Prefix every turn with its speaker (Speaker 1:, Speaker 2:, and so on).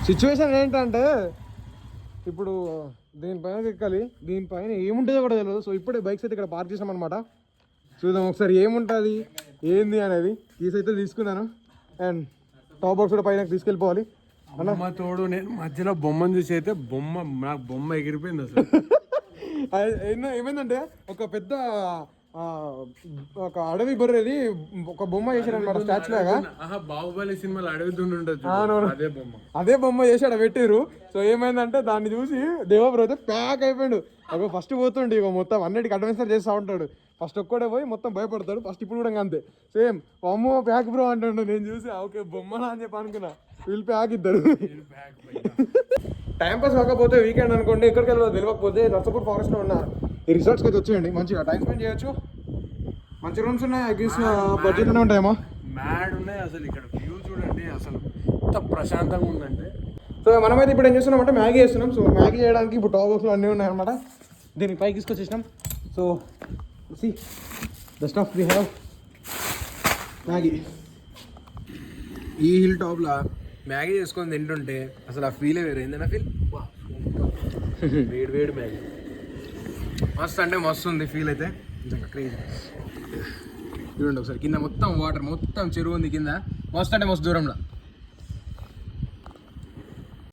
Speaker 1: Situation ఏంటంటే ఇప్పుడు దీనిపైన ఎక్కాలి, దీనిపైన ఏముంటుందో కూడా తెలియదు. సో ఇప్పుడే బైక్స్ అయితే ఇక్కడ పార్క్ చేసామన్నమాట. చూద్దాం ఒకసారి ఏముంటుంది ఏంది అనేది. కీస్ అయితే తీసుకున్నాను అండ్ టాప్ బాక్స్ కూడా పైన తీసుకెళ్ళిపోవాలి.
Speaker 2: అమ్మ తోడు నేను మధ్యలో బొమ్మను చూసి అయితే నాకు బొమ్మ ఎగిరిపోయింది అసలు.
Speaker 1: ఏమైందంటే ఒక పెద్ద ఒక అడవి బొర్రెది ఒక బొమ్మ చేశారనమాట స్టాచ్యూ లాగా.
Speaker 2: బాహుబలి సినిమాలో అడవి దుండుంటది,
Speaker 1: అదే బొమ్మ చేసి అక్కడ పెట్టారు. సో ఏమైందంటే దాన్ని చూసి దేవబ్రో అయితే ప్యాక్ అయిపోయాడు. అగో ఫస్ట్ పోతుండే ఇక మొత్తం అన్నిటికి అడ్వెంచర్ చేస్తూ ఉంటాడు. ఫస్ట్ ఒక్కడే పోయి మొత్తం భయపడతాడు. ఫస్ట్ ఇప్పుడు కూడా అంతే సేమ్ అమ్మో ప్యాక్ బ్రో అంటాడు. నేను చూసి ఓకే బొమ్మనా అని చెప్పి అనుకున్నా. వీళ్ళు ప్యాక్ ఇద్దరు. టైం పాస్ కాకపోతే వీకెండ్ అనుకోండి, ఎక్కడికి వెళ్ళాలో తెలియకపోతే నర్సాపూర్ ఫారెస్ట్లో ఉన్న ఈ రిసార్ట్స్కి అయితే వచ్చేయండి. మంచిగా టైం స్పెండ్ చేయొచ్చు. మంచి రూమ్స్ ఉన్నాయి. ఐ గెస్ బడ్జెట్లోనే ఉంటాయేమో.
Speaker 2: మ్యాడ్ ఉన్నాయి అసలు. ఇక్కడ వ్యూ చూడండి అసలు ఎంత ప్రశాంతంగా ఉందంటే.
Speaker 1: సో మనమైతే ఇప్పుడు ఏం చేస్తున్నాం అంటే మ్యాగీ చేస్తున్నాం. సో మ్యాగీ చేయడానికి ఇప్పుడు టాప్ బాక్స్లో అన్నీ ఉన్నాయన్నమాట. దీనికి పైకి తీసుకొచ్చేసినాం. So see the stuff we have. Maggi
Speaker 2: ఈ హిల్ టాప్లో మ్యాగీ చేసుకొని తింటుంటే అసలు ఆ ఫీలే వేరే. ఏందన్నా ఫీల్ వేడి వేడి మ్యాగీ మస్తు అంటే మస్తు ఉంది ఫీల్ అయితే. నిజంగా క్రేజీ. చూడండి ఒకసారి కింద మొత్తం వాటర్, మొత్తం చెరువు ఉంది కింద. మస్తు అంటే మస్తు దూరంలో.